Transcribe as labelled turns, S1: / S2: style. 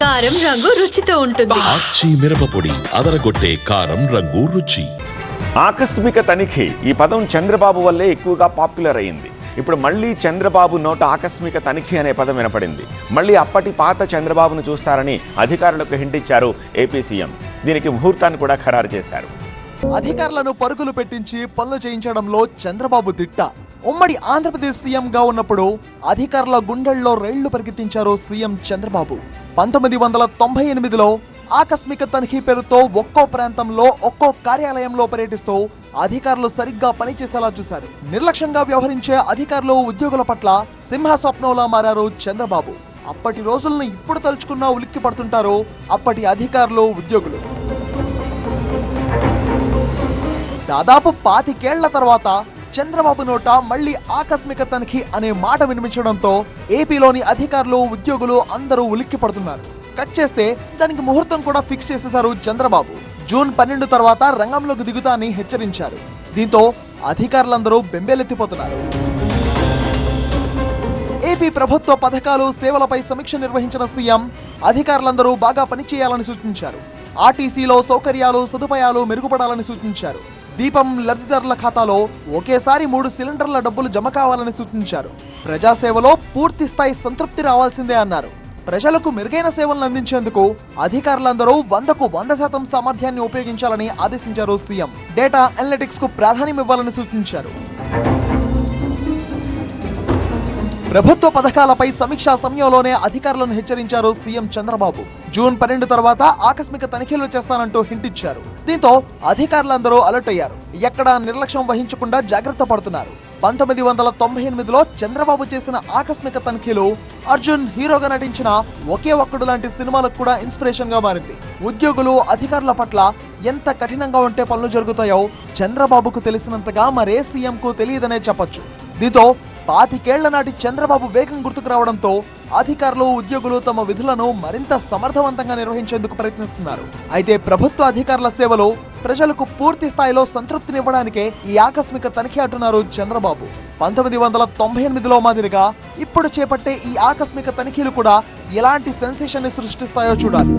S1: కారం రంగు రుచితో ఉంటుంది.
S2: ఆచి మిరపపొడి అదరగొట్టే కారం రంగు రుచి.
S3: ఆకస్మిక తనిఖీ ఈ పదం చంద్రబాబు వల్లే ఎక్కువగా పాపులర్ అయింది. ఇప్పుడు మళ్ళీ చంద్రబాబు నోట ఆకస్మిక తనిఖీ అనే పదం వినపడింది. మళ్ళీ అప్పటి పాత చంద్రబాబును చూస్తారని అధికారులకు హింట్ ఇచ్చారు ఏపీ సీఎం. దీనికి ముహూర్తాన్ని కూడా ఖరారు చేశారు.
S4: అధికారులను పరుగులు పెట్టించి పనులు చేయించడంలో చంద్రబాబు దిట్ట. ఉమ్మడి ఆంధ్రప్రదేశ్ సీఎంగా ఉన్నప్పుడు అధికారుల గుండెల్లో రైళ్లు పరిగెత్తించారు సీఎం చంద్రబాబు. 1998లో ఆకస్మిక తనిఖీ పేరుతో ఒక్కో ప్రాంతంలో ఒక్కో కార్యాలయంలో పర్యటిస్తూ అధికారులు సరిగ్గా పనిచేసేలా చూశారు. నిర్లక్ష్యంగా వ్యవహరించే అధికారులు ఉద్యోగుల పట్ల సింహ స్వప్నంలా మారారు చంద్రబాబు. అప్పటి రోజులను ఇప్పుడు తలుచుకున్నా ఉలిక్కి పడుతుంటారు అప్పటి అధికారులు ఉద్యోగులు. దాదాపు 25 ఏళ్ల తర్వాత చంద్రబాబు నోట మళ్లీ ఆకస్మిక తనిఖీ అనే మాట వినిపించడంతో ఏపీలోని అధికారులు ఉద్యోగులు అందరూ ఉలిక్కి పడుతున్నారు. కట్ చేస్తే దానికి ముహూర్తం కూడా ఫిక్స్ చేసేశారు చంద్రబాబు. జూన్ 12 తర్వాత రంగంలోకి దిగుతా అని హెచ్చరించారు. దీంతో అధికారులందరూ బెంబేలెత్తిపోతున్నారు. ఏపీ ప్రభుత్వ పథకాలు సేవలపై సమీక్ష నిర్వహించిన సీఎం అధికారులందరూ బాగా పనిచేయాలని సూచించారు. ఆర్టీసీలో సౌకర్యాలు సదుపాయాలు మెరుగుపడాలని సూచించారు. దీపం లబ్ధిదారుల ఖాతాలో ఒకేసారి 3 సిలిండర్ల డబ్బులు జమ కావాలని సూచించారు. ప్రజాసేవలో పూర్తి స్థాయి సంతృప్తి రావాల్సిందే అన్నారు. ప్రజలకు మెరుగైన సేవలను అందించేందుకు అధికారులందరూ 100కు 100% సామర్థ్యాన్ని ఉపయోగించాలని ఆదేశించారు సీఎం. డేటా అనలిటిక్స్ కు ప్రాధాన్యం ఇవ్వాలని సూచించారు. ప్రభుత్వ పథకాలపై సమీక్షా సమయంలోనే అధికారులను హెచ్చరించారు సీఎం చంద్రబాబు. జూన్ 12 తర్వాత ఆకస్మిక తనిఖీలు చేస్తానంటూ హింట్ ఇచ్చారు. దీంతో అధికారులందరూ అలర్ట్ అయ్యారు. ఎక్కడా నిర్లక్ష్యం వహించకుండా జాగ్రత్త పడుతున్నారు. 1998లో చంద్రబాబు చేసిన ఆకస్మిక తనిఖీలు అర్జున్ హీరోగా నటించిన ఒకే ఒక్కడు లాంటి సినిమాలకు కూడా ఇన్స్పిరేషన్ గా మారింది. ఉద్యోగులు అధికారుల పట్ల ఎంత కఠినంగా ఉంటే పనులు జరుగుతాయో చంద్రబాబుకు తెలిసినంతగా మరే సీఎం కు తెలియదనే చెప్పొచ్చు. దీంతో 25 ఏళ్ల నాటి చంద్రబాబు వేగం గుర్తుకు రావడంతో అధికారులు ఉద్యోగులు తమ విధులను మరింత సమర్థవంతంగా నిర్వహించేందుకు ప్రయత్నిస్తున్నారు. అయితే ప్రభుత్వ అధికారుల సేవలో ప్రజలకు పూర్తి స్థాయిలో సంతృప్తినివ్వడానికే ఈ ఆకస్మిక తనిఖీ అంటున్నారు చంద్రబాబు. 1998లో మాదిరిగా ఇప్పుడు చేపట్టే ఈ ఆకస్మిక తనిఖీలు కూడా ఎలాంటి సెన్సేషన్ ని సృష్టిస్తాయో చూడాలి.